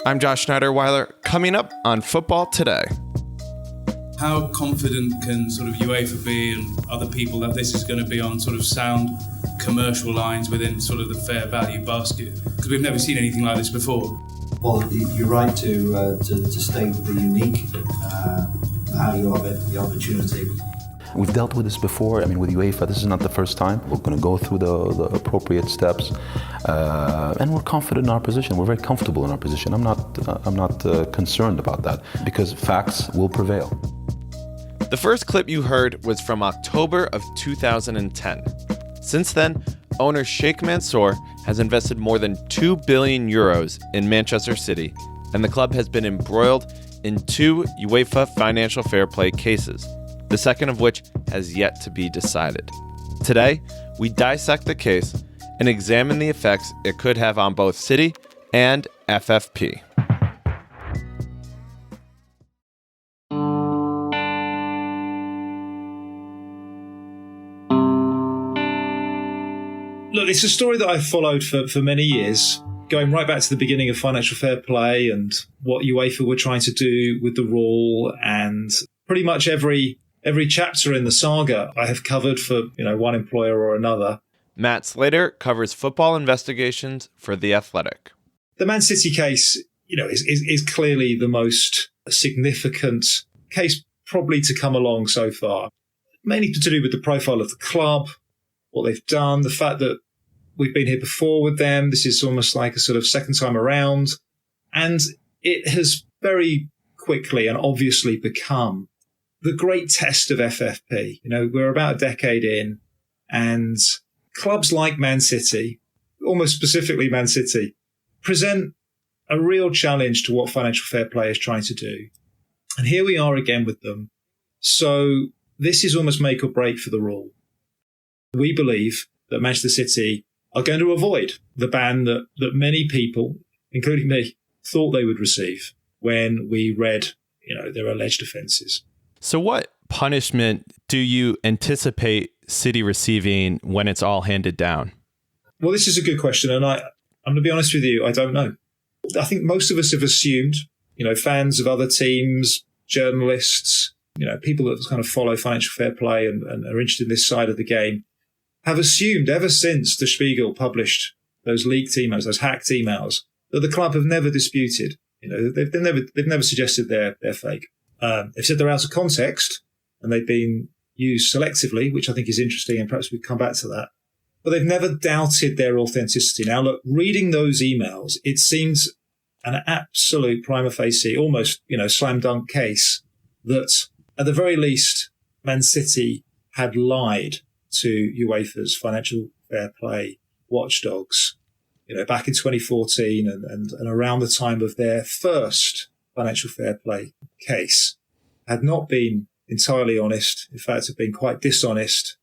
I'm Josh Schneider-Weiler. Coming up on Football Today. How confident can sort of UEFA be and other people that this is going to be on sort of sound commercial lines within sort of the fair value basket? Because we've never seen anything like this before. Well, you're right to state the unique value of it, the opportunity. We've dealt with this before. I mean, with UEFA, this is not the first time. We're going to go through the appropriate steps, and we're confident in our position. We're very comfortable in our position. I'm not concerned about that because facts will prevail. The first clip you heard was from October of 2010. Since then, owner Sheik Mansour has invested more than 2 billion euros in Manchester City, and the club has been embroiled in 2 UEFA financial fair play cases, the second of which has yet to be decided. Today, we dissect the case and examine the effects it could have on both City and FFP. Look, it's a story that I've followed for many years, going right back to the beginning of financial fair play and what UEFA were trying to do with the rule, and pretty much every chapter in the saga I have covered for one employer or another. Matt Slater covers football investigations for The Athletic. The Man City case, is clearly the most significant case probably to come along so far, mainly to do with the profile of the club, what they've done, the fact that we've been here before with them. This is almost like a sort of second time around. And it has very quickly and obviously become the great test of FFP. We're about a decade in, and clubs like Man City, almost specifically Man City, present a real challenge to what financial fair play is trying to do. And here we are again with them. So this is almost make or break for the rule. We believe that Manchester City are going to avoid the ban that many people, including me, thought they would receive when we read, their alleged offences. So what punishment do you anticipate City receiving when it's all handed down? Well, this is a good question, and I'm going to be honest with you, I don't know. I think most of us have assumed, fans of other teams, journalists, people that kind of follow financial fair play and are interested in this side of the game, have assumed ever since Der Spiegel published those leaked emails, those hacked emails, that the club have never disputed. They've never suggested they're fake. They've said they're out of context and they've been used selectively, which I think is interesting, and perhaps we'll come back to that. But they've never doubted their authenticity. Now, look, reading those emails, it seems an absolute prima facie, almost, slam dunk case that at the very least, Man City had lied to UEFA's financial fair play watchdogs, back in 2014 and around the time of their first financial fair play case, had not been entirely honest. In fact, have been quite dishonest,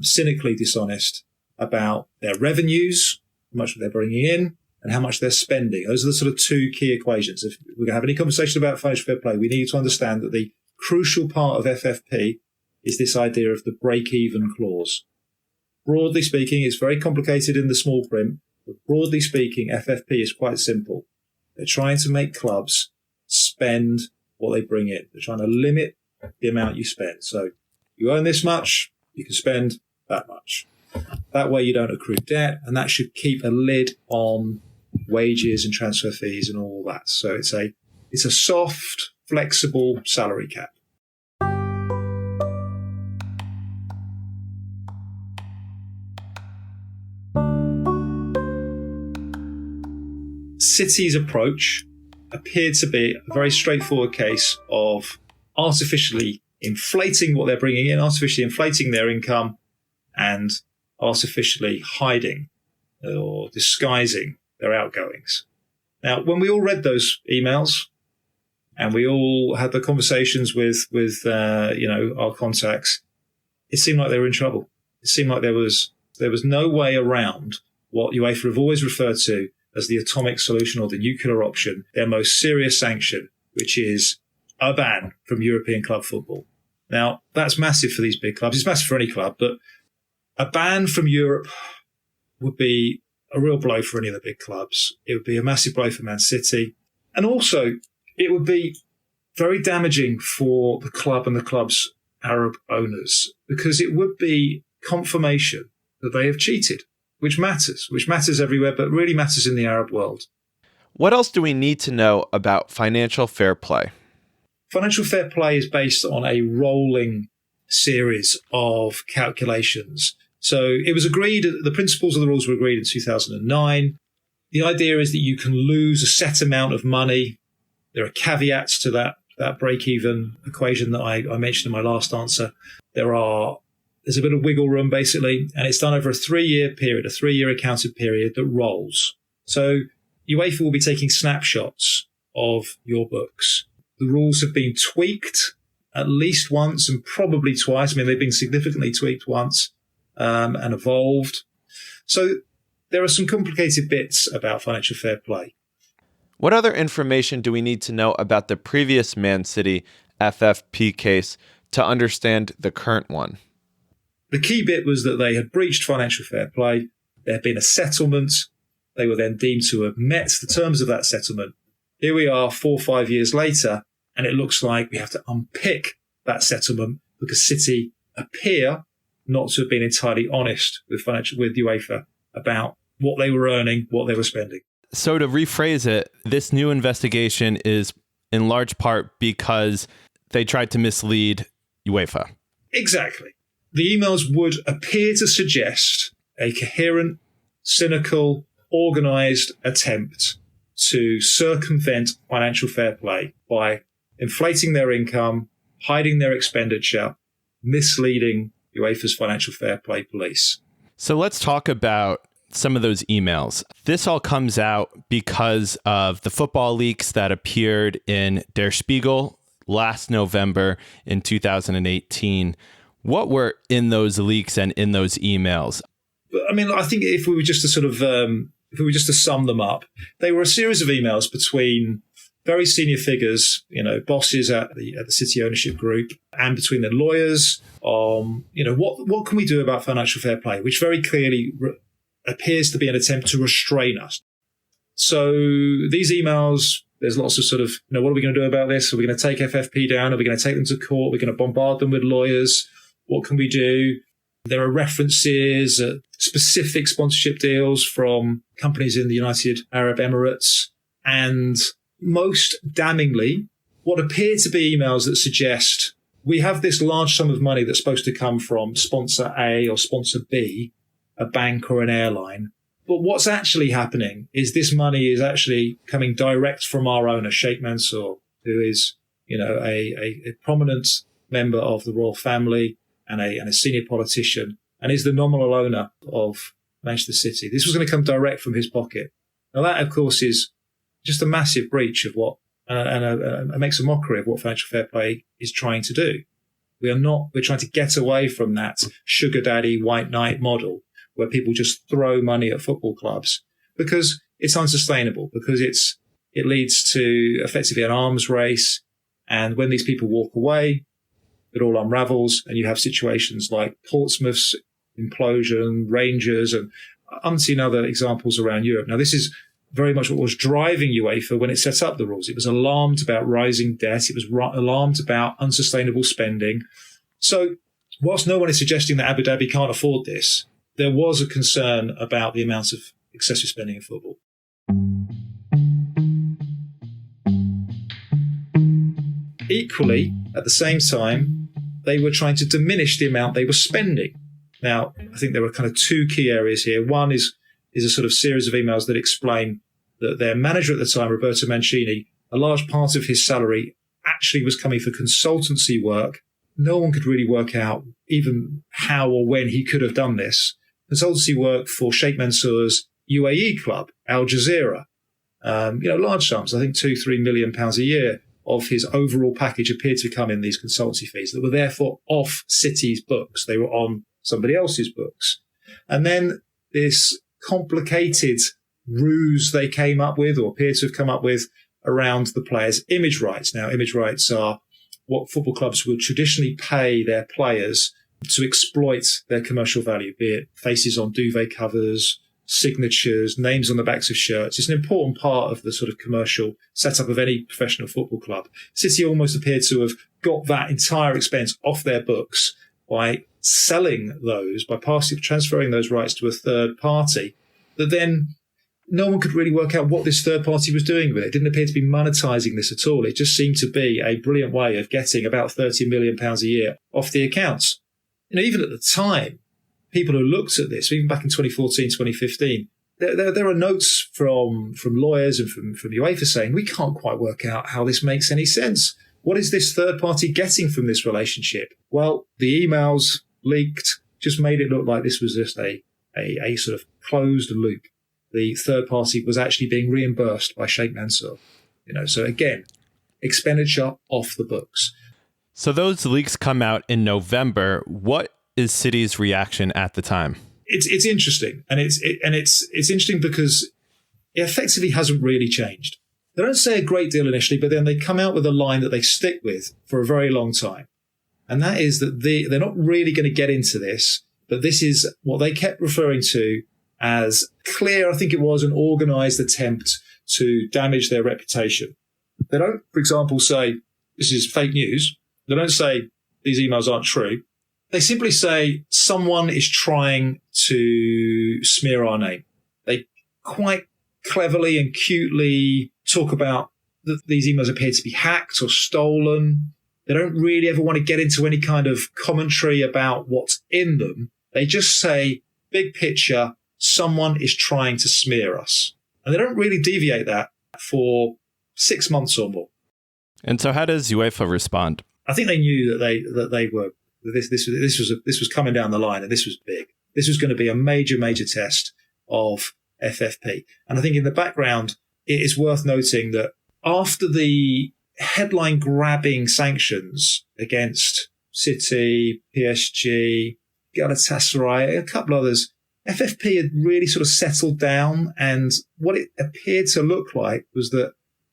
cynically dishonest about their revenues, how much they're bringing in, and how much they're spending. Those are the sort of 2 key equations. If we're going to have any conversation about financial fair play, we need to understand that the crucial part of FFP is this idea of the break-even clause. Broadly speaking, it's very complicated in the small print, but broadly speaking, FFP is quite simple. They're trying to make clubs spend what they bring in. They're trying to limit the amount you spend. So you earn this much, you can spend that much. That way you don't accrue debt, and that should keep a lid on wages and transfer fees and all that. So it's a soft, flexible salary cap. City's approach appeared to be a very straightforward case of artificially inflating what they're bringing in, artificially inflating their income, and artificially hiding or disguising their outgoings. Now, when we all read those emails and we all had the conversations with our contacts, it seemed like they were in trouble. It seemed like there was no way around what UEFA have always referred to as the atomic solution or the nuclear option, their most serious sanction, which is a ban from European club football. Now, that's massive for these big clubs. It's massive for any club, but a ban from Europe would be a real blow for any of the big clubs. It would be a massive blow for Man City. And also, it would be very damaging for the club and the club's Arab owners, because it would be confirmation that they have cheated, which matters everywhere, but really matters in the Arab world. What else do we need to know about financial fair play? Financial fair play is based on a rolling series of calculations. So it was agreed, the principles of the rules were agreed in 2009. The idea is that you can lose a set amount of money. There are caveats to that break-even equation that I mentioned in my last answer. There's a bit of wiggle room, basically, and it's done over a 3-year period, a 3-year accounted period that rolls. So UEFA will be taking snapshots of your books. The rules have been tweaked at least once and probably twice. I mean, they've been significantly tweaked once and evolved. So there are some complicated bits about financial fair play. What other information do we need to know about the previous Man City FFP case to understand the current one? The key bit was that they had breached financial fair play. There had been a settlement. They were then deemed to have met the terms of that settlement. Here we are 4 or 5 years later, and it looks like we have to unpick that settlement because City appear not to have been entirely honest with UEFA about what they were earning, what they were spending. So to rephrase it, this new investigation is in large part because they tried to mislead UEFA. Exactly. The emails would appear to suggest a coherent, cynical, organised attempt to circumvent financial fair play by inflating their income, hiding their expenditure, misleading UEFA's financial fair play police. So let's talk about some of those emails. This all comes out because of the football leaks that appeared in Der Spiegel last November in 2018. What were in those leaks and in those emails? I mean, I think if we were just to sum them up, they were a series of emails between very senior figures, bosses at the City ownership group, and between the lawyers on, what can we do about financial fair play, which very clearly appears to be an attempt to restrain us. So these emails, there's lots of what are we going to do about this? Are we going to take FFP down? Are we going to take them to court? Are we going to bombard them with lawyers? What can we do? There are references, specific sponsorship deals from companies in the United Arab Emirates. And most damningly, what appear to be emails that suggest we have this large sum of money that's supposed to come from sponsor A or sponsor B, a bank or an airline. But what's actually happening is this money is actually coming direct from our owner, Sheik Mansour, who is, a prominent member of the royal family and a senior politician, and is the nominal owner of Manchester City. This was going to come direct from his pocket. Now that, of course, is just a massive breach of what, and makes a mockery of what financial fair play is trying to do. We're trying to get away from that sugar daddy, white knight model where people just throw money at football clubs because it's unsustainable, because it leads to effectively an arms race. And when these people walk away, it all unravels, and you have situations like Portsmouth's implosion, Rangers, and unseen other examples around Europe. Now, this is very much what was driving UEFA when it set up the rules. It was alarmed about rising debt. It was alarmed about unsustainable spending. So whilst no one is suggesting that Abu Dhabi can't afford this, there was a concern about the amount of excessive spending in football. Equally, at the same time, they were trying to diminish the amount they were spending. Now, I think there were kind of two key areas here. One is a sort of series of emails that explain that their manager at the time, Roberto Mancini, a large part of his salary actually was coming for consultancy work. No one could really work out even how or when he could have done this. Consultancy work for Sheik Mansour's UAE club, Al Jazeera. Large sums, I think £2-3 million a year of his overall package appeared to come in these consultancy fees that were therefore off City's books. They were on somebody else's books. And then this complicated ruse they came up with, or appear to have come up with, around the players' image rights. Now, image rights are what football clubs would traditionally pay their players to exploit their commercial value, be it faces on duvet covers, signatures, names on the backs of shirts. It's an important part of the sort of commercial setup of any professional football club. City almost appeared to have got that entire expense off their books by selling those, by transferring those rights to a third party, that then no one could really work out what this third party was doing with it. It didn't appear to be monetizing this at all. It just seemed to be a brilliant way of getting about £30 million a year off the accounts. Even at the time, people who looked at this, even back in 2014, 2015, there are notes from lawyers and from UEFA saying, we can't quite work out how this makes any sense. What is this third party getting from this relationship? Well, the emails leaked just made it look like this was just a sort of closed loop. The third party was actually being reimbursed by Sheik Mansour. So again, expenditure off the books. So those leaks come out in November. What is City's reaction at the time? It's interesting, and it's interesting because it effectively hasn't really changed. They don't say a great deal initially, but then they come out with a line that they stick with for a very long time, and that is that they're not really going to get into this, but this is what they kept referring to as clear, I think it was, an organised attempt to damage their reputation. They don't, for example, say this is fake news. They don't say these emails aren't true. They simply say someone is trying to smear our name. They quite cleverly and cutely talk about that these emails appear to be hacked or stolen. They don't really ever want to get into any kind of commentary about what's in them. They just say, big picture, someone is trying to smear us. And they don't really deviate that for 6 months or more. And so how does UEFA respond? I think they knew that they were this was coming down the line, and this was big. This was going to be a major test of FFP. And I think in the background, it is worth noting that after the headline grabbing sanctions against City, PSG, Galatasaray, a couple others, FFP had really sort of settled down, and what it appeared to look like was that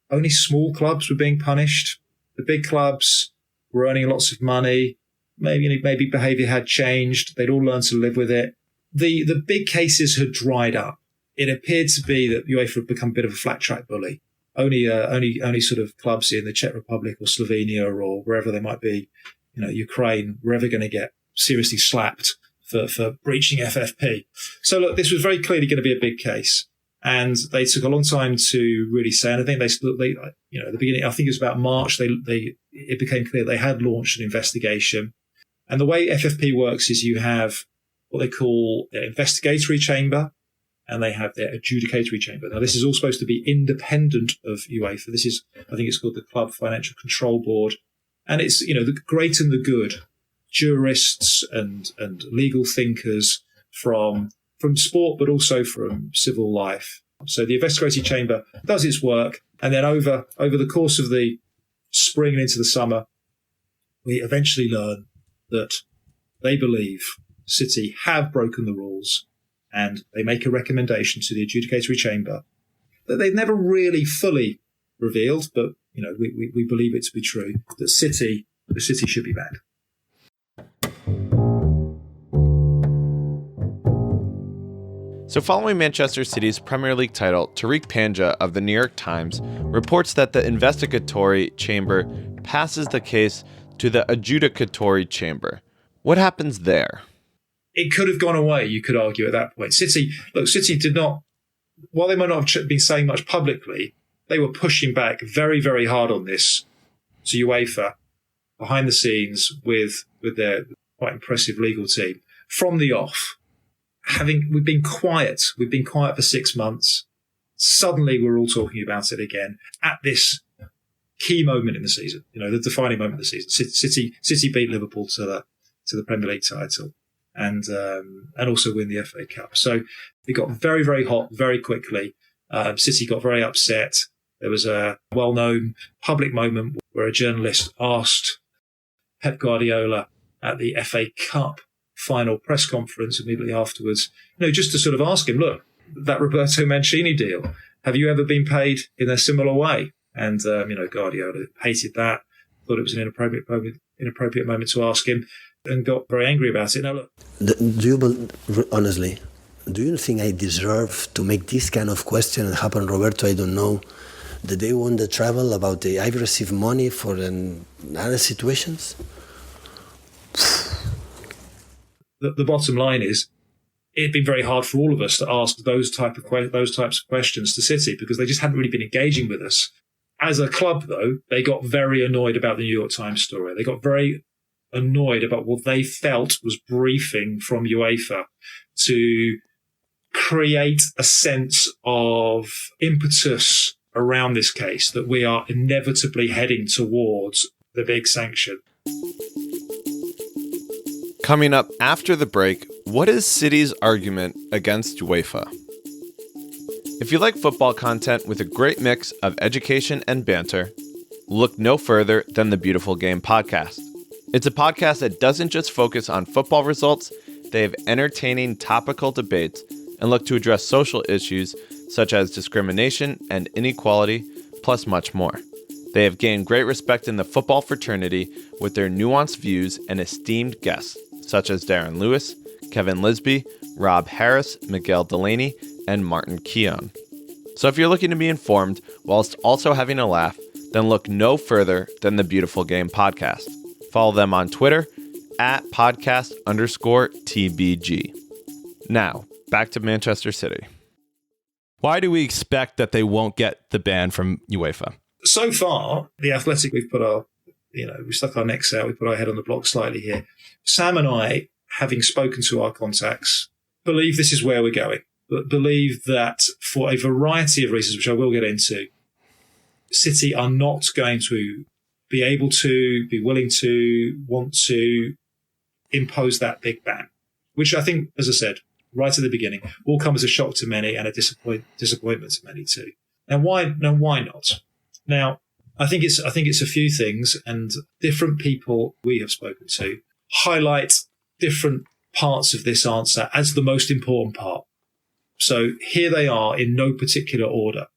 only small clubs were being punished. The big clubs were earning lots of money. Maybe behaviour had changed. They'd all learned to live with it. The big cases had dried up. It appeared to be that UEFA had become a bit of a flat track bully. Only sort of clubs in the Czech Republic or Slovenia or wherever they might be, Ukraine, were ever going to get seriously slapped for breaching FFP. So look, this was very clearly going to be a big case. And they took a long time to really say anything. They at the beginning, I think it was about March, it became clear they had launched an investigation. And the way FFP works is you have what they call their investigatory chamber and they have their adjudicatory chamber. Now, this is all supposed to be independent of UEFA. This is, I think it's called the Club Financial Control Board. And it's, the great and the good, jurists and legal thinkers from sport, but also from civil life. So the investigatory chamber does its work. And then over the course of the spring and into the summer, we eventually learn that they believe City have broken the rules, and they make a recommendation to the adjudicatory chamber that they've never really fully revealed, but we believe it to be true, that the City should be banned. So following Manchester City's Premier League title, Tariq Panja of the New York Times reports that the investigatory chamber passes the case to the adjudicatory chamber. What happens there? It could have gone away, you could argue, at that point. City did not, while they might not have been saying much publicly, they were pushing back very, very hard on this to UEFA behind the scenes with their quite impressive legal team from the off. We've been quiet for 6 months. Suddenly we're all talking about it again at this key moment in the season, the defining moment of the season. City beat Liverpool to the Premier League title and also win the FA Cup. So it got very, very hot very quickly. City got very upset. There was a well-known public moment where a journalist asked Pep Guardiola at the FA Cup final press conference immediately afterwards, just to sort of ask him, look, that Roberto Mancini deal, have you ever been paid in a similar way? And, Guardiola hated that, thought it was an inappropriate moment to ask him, and got very angry about it. Now, look. Do you honestly do you think I deserve to make this kind of question? It happened, Roberto, I don't know. Did they want the travel about the I've received money for other situations? The bottom line is, it'd been very hard for all of us to ask those types of questions to City because they just hadn't really been engaging with us. As a club, though, they got very annoyed about the New York Times story. They got very annoyed about what they felt was briefing from UEFA to create a sense of impetus around this case that we are inevitably heading towards the big sanction. Coming up after the break, what is City's argument against UEFA? If you like football content with a great mix of education and banter, look no further than the Beautiful Game podcast. It's a podcast that doesn't just focus on football results, they have entertaining topical debates and look to address social issues such as discrimination and inequality, plus much more. They have gained great respect in the football fraternity with their nuanced views and esteemed guests, such as Darren Lewis, Kevin Lisby, Rob Harris, Miguel Delaney, and Martin Keown. So if you're looking to be informed whilst also having a laugh, then look no further than the Beautiful Game podcast. Follow them on Twitter at podcast_TBG. Now, back to Manchester City. Why do we expect that they won't get the ban from UEFA? So far, the Athletic, we've put our, we stuck our necks out, we put our head on the block slightly here. Sam and I, having spoken to our contacts, believe this is where we're going, but believe that for a variety of reasons, which I will get into, City are not going to be able to, be willing to, want to impose that big ban, which I think, as I said, right at the beginning, will come as a shock to many and a disappointment to many too. Now, why not? Now, I think it's a few things, and different people we have spoken to highlight different parts of this answer as the most important part. So here they are in no particular order.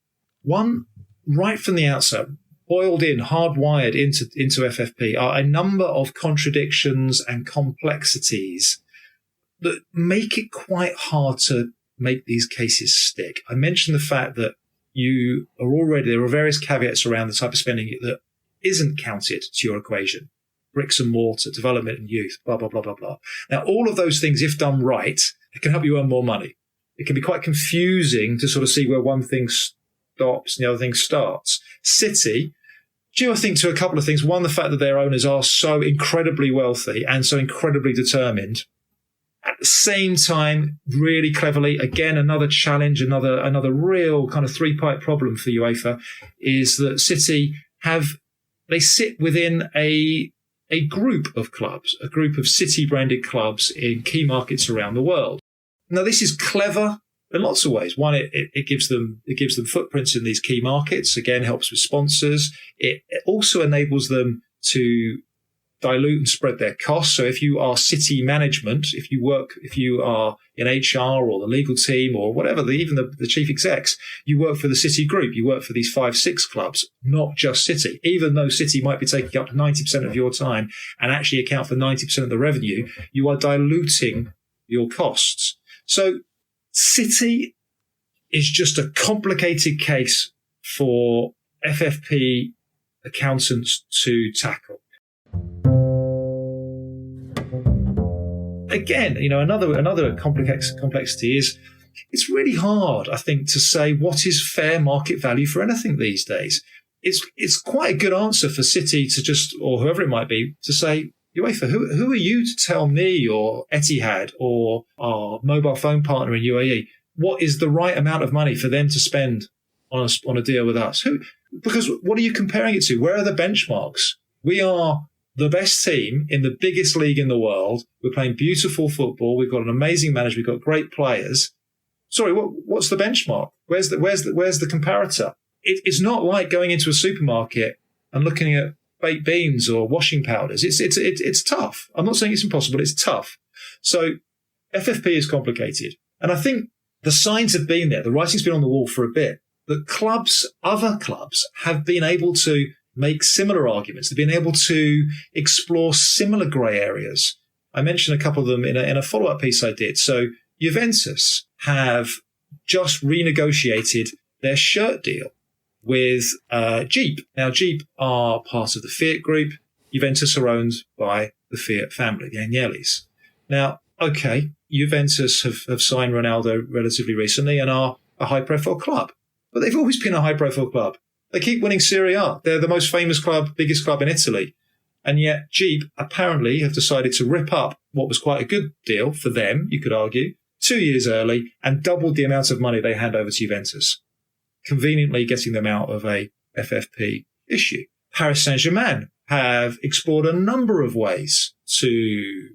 One, right from the outset, boiled in, hardwired into FFP, are a number of contradictions and complexities that make it quite hard to make these cases stick. I mentioned the fact that there are various caveats around the type of spending that isn't counted to your equation. Bricks and mortar, development and youth, blah, blah, blah, blah, blah. Now, all of those things, if done right, it can help you earn more money. It can be quite confusing to sort of see where one thing stops and the other thing starts. City, due, I think, to a couple of things. One, the fact that their owners are so incredibly wealthy and so incredibly determined. At the same time, really cleverly, again, another challenge, another real kind of three-pipe problem for UEFA is that City they sit within a group of clubs, a group of City-branded clubs in key markets around the world. Now, this is clever in lots of ways. One, it gives them footprints in these key markets. Again, helps with sponsors. It also enables them to dilute and spread their costs. So if you are City management, if you are in HR or the legal team or whatever, even the chief execs, you work for the City group, you work for these 5-6 clubs, not just City. Even though City might be taking up 90% of your time and actually account for 90% of the revenue, you are diluting your costs. So City is just a complicated case for FFP accountants to tackle. Again, another complexity is it's really hard, I think, to say what is fair market value for anything these days. It's quite a good answer for City to just, or whoever it might be, to say, UEFA, who are you to tell me or Etihad or our mobile phone partner in UAE what is the right amount of money for them to spend on a deal with us? Because what are you comparing it to? Where are the benchmarks? We are the best team in the biggest league in the world. We're playing beautiful football. We've got an amazing manager. We've got great players. Sorry, what's the benchmark? Where's the comparator? It's not like going into a supermarket and looking at baked beans or washing powders. It's tough. I'm not saying it's impossible. It's tough. So FFP is complicated. And I think the signs have been there. The writing's been on the wall for a bit. That other clubs have been able to make similar arguments. They've been able to explore similar grey areas. I mentioned a couple of them in a follow-up piece I did. So Juventus, have just renegotiated their shirt deal with Jeep. Now, Jeep are part of the Fiat Group. Juventus are owned by the Fiat family, the Agnellis. Now, okay, Juventus have signed Ronaldo relatively recently and are a high-profile club. But they've always been a high-profile club. They keep winning Serie A. They're the most famous club, biggest club in Italy. And yet Jeep apparently have decided to rip up what was quite a good deal for them, you could argue, 2 years early and doubled the amount of money they hand over to Juventus, conveniently getting them out of a FFP issue. Paris Saint-Germain have explored a number of ways to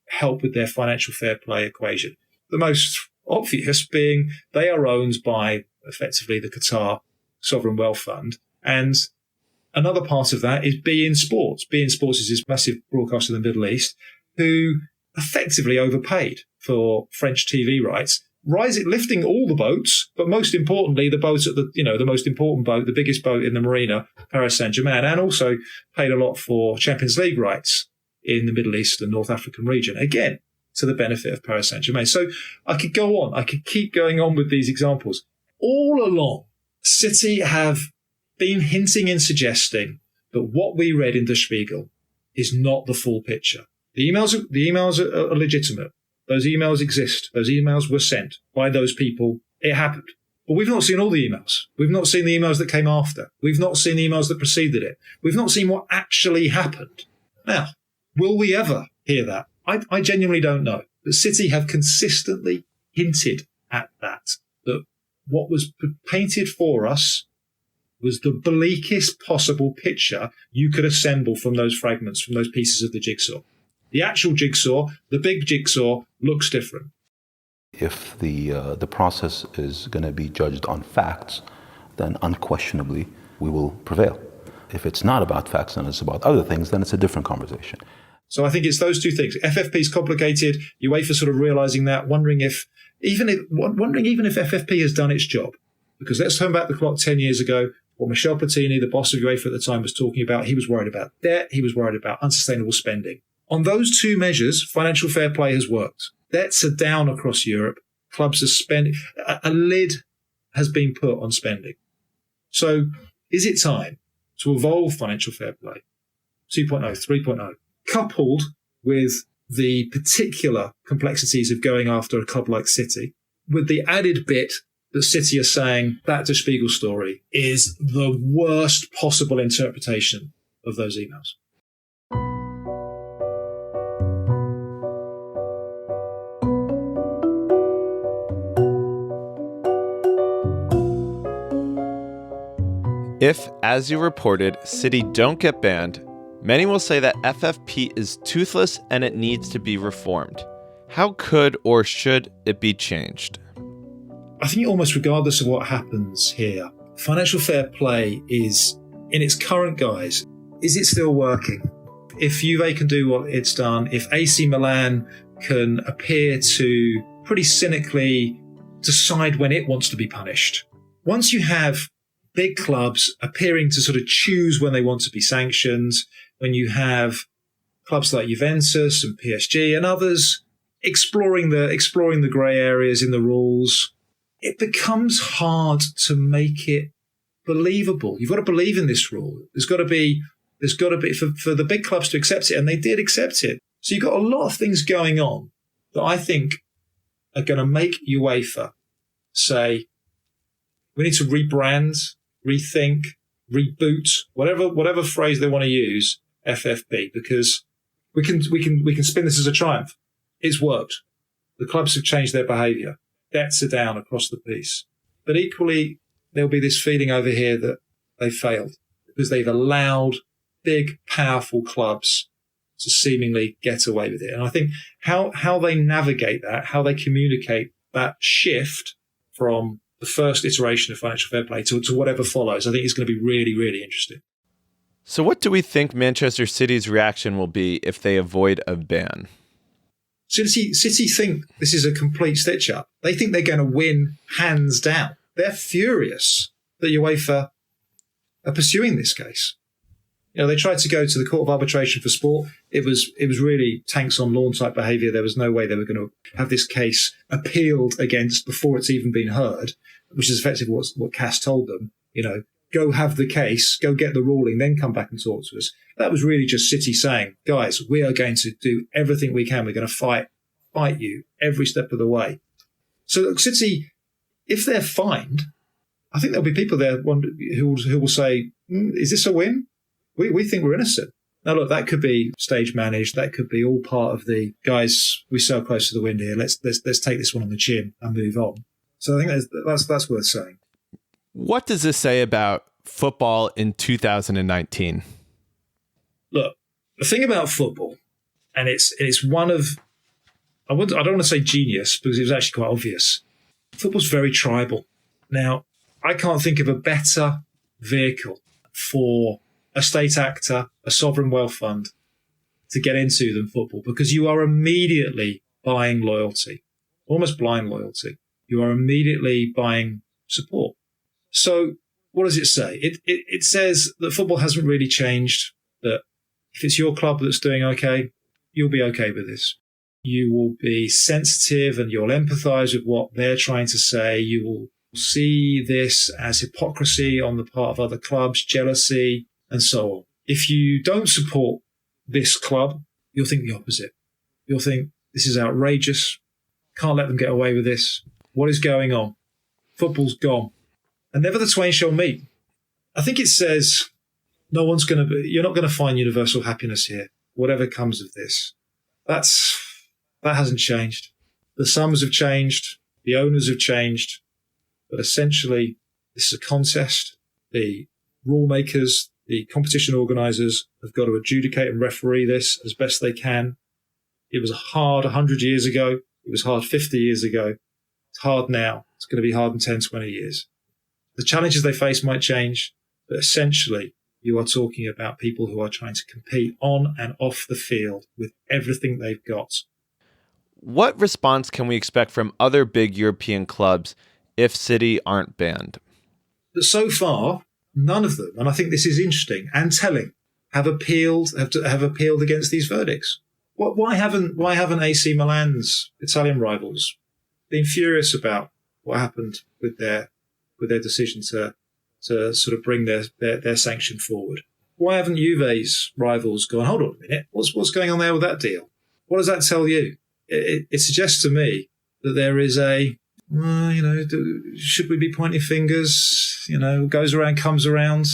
help with their financial fair play equation. The most obvious being they are owned by effectively the Qatar Sovereign Wealth Fund. And another part of that is beIN Sports. beIN Sports is this massive broadcaster in the Middle East who effectively overpaid for French TV rights, lifting all the boats, but most importantly, the boats at the most important boat, the biggest boat in the marina, Paris Saint-Germain, and also paid a lot for Champions League rights in the Middle East and North African region, again, to the benefit of Paris Saint-Germain. So I could go on. I could keep going on with these examples. All along, City have been hinting and suggesting that what we read in Der Spiegel is not the full picture. The emails are legitimate. Those emails exist. Those emails were sent by those people. It happened. But we've not seen all the emails. We've not seen the emails that came after. We've not seen the emails that preceded it. We've not seen what actually happened. Now, will we ever hear that? I genuinely don't know. But City have consistently hinted at that what was painted for us was the bleakest possible picture you could assemble from those fragments, from those pieces of the jigsaw. The actual jigsaw, the big jigsaw, looks different. If the process is going to be judged on facts, then unquestionably we will prevail. If it's not about facts and it's about other things, then it's a different conversation. So I think it's those two things. FFP is complicated. UEFA sort of realizing that, wondering even if FFP has done its job. Because let's turn back the clock 10 years ago. What Michel Platini, the boss of UEFA at the time, was talking about, he was worried about debt. He was worried about unsustainable spending. On those two measures, financial fair play has worked. Debts are down across Europe. Clubs are spending. A lid has been put on spending. So is it time to evolve financial fair play 2.0, 3.0, coupled with the particular complexities of going after a club like City, with the added bit that City are saying that Der Spiegel story is the worst possible interpretation of those emails. If, as you reported, City don't get banned, many will say that FFP is toothless and it needs to be reformed. How could or should it be changed? I think almost regardless of what happens here, financial fair play is, in its current guise, is it still working? If Juve can do what it's done, if AC Milan can appear to pretty cynically decide when it wants to be punished, once you have big clubs appearing to sort of choose when they want to be sanctioned, when you have clubs like Juventus and PSG and others exploring the grey areas in the rules, it becomes hard to make it believable. You've got to believe in this rule. There's got to be for the big clubs to accept it, and they did accept it. So you've got a lot of things going on that I think are going to make UEFA say, we need to rebrand, rethink, reboot, whatever phrase they want to use, FFP, because we can spin this as a triumph. It's worked. The clubs have changed their behaviour. Debts are down across the piece. But equally, there'll be this feeling over here that they failed because they've allowed big, powerful clubs to seemingly get away with it. And I think how they navigate that, how they communicate that shift from the first iteration of financial fair play to whatever follows, I think is going to be really, really interesting. So what do we think Manchester City's reaction will be if they avoid a ban? City think this is a complete stitch-up. They think they're going to win hands down. They're furious that UEFA are pursuing this case. They tried to go to the Court of Arbitration for Sport. It was really tanks on lawn type behaviour. There was no way they were going to have this case appealed against before it's even been heard, which is effectively what CAS told them. Go have the case, go get the ruling, then come back and talk to us. That was really just City saying, guys, we are going to do everything we can. We're going to fight you every step of the way. So look, City, if they're fined, I think there'll be people there who will say, is this a win? We think we're innocent. Now, look, that could be stage managed. That could be all part of the guys. We sail close to the wind here. Let's take this one on the chin and move on. So I think that's worth saying. What does this say about football in 2019? Look, the thing about football, and it's one of, I don't want to say genius because it was actually quite obvious. Football's very tribal. Now, I can't think of a better vehicle for a state actor, a sovereign wealth fund, to get into than football, because you are immediately buying loyalty, almost blind loyalty. You are immediately buying support. So what does it say? It says that football hasn't really changed, that if it's your club that's doing okay, you'll be okay with this. You will be sensitive and you'll empathise with what they're trying to say. You will see this as hypocrisy on the part of other clubs, jealousy, and so on. If you don't support this club, you'll think the opposite. You'll think this is outrageous. Can't let them get away with this. What is going on? Football's gone. And never the twain shall meet. I think it says you're not going to find universal happiness here, whatever comes of this. That hasn't changed. The sums have changed. The owners have changed. But essentially, this is a contest. The rule makers, the competition organisers have got to adjudicate and referee this as best they can. It was hard 100 years ago. It was hard 50 years ago. It's hard now. It's going to be hard in 10, 20 years. The challenges they face might change, but essentially, you are talking about people who are trying to compete on and off the field with everything they've got. What response can we expect from other big European clubs if City aren't banned? So far, none of them, and I think this is interesting and telling, have appealed against these verdicts. Why haven't AC Milan's Italian rivals been furious about what happened with their decision to sort of bring their sanction forward? Why haven't Juve's rivals gone, hold on a minute, what's going on there with that deal? What does that tell you? It suggests to me that there is should we be pointing fingers? Goes around, comes around.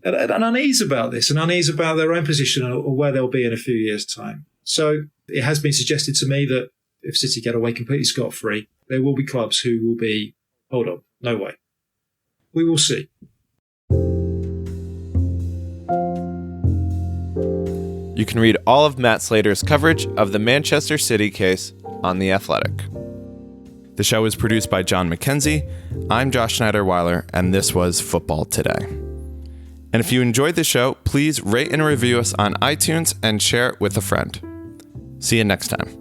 An unease about this, an unease about their own position or where they'll be in a few years' time. So it has been suggested to me that if City get away completely scot-free, there will be clubs who will be, hold on, no way. We will see. You can read all of Matt Slater's coverage of the Manchester City case on The Athletic. The show was produced by John McKenzie. I'm Josh Schneider-Weiler, and this was Football Today. And if you enjoyed the show, please rate and review us on iTunes and share it with a friend. See you next time.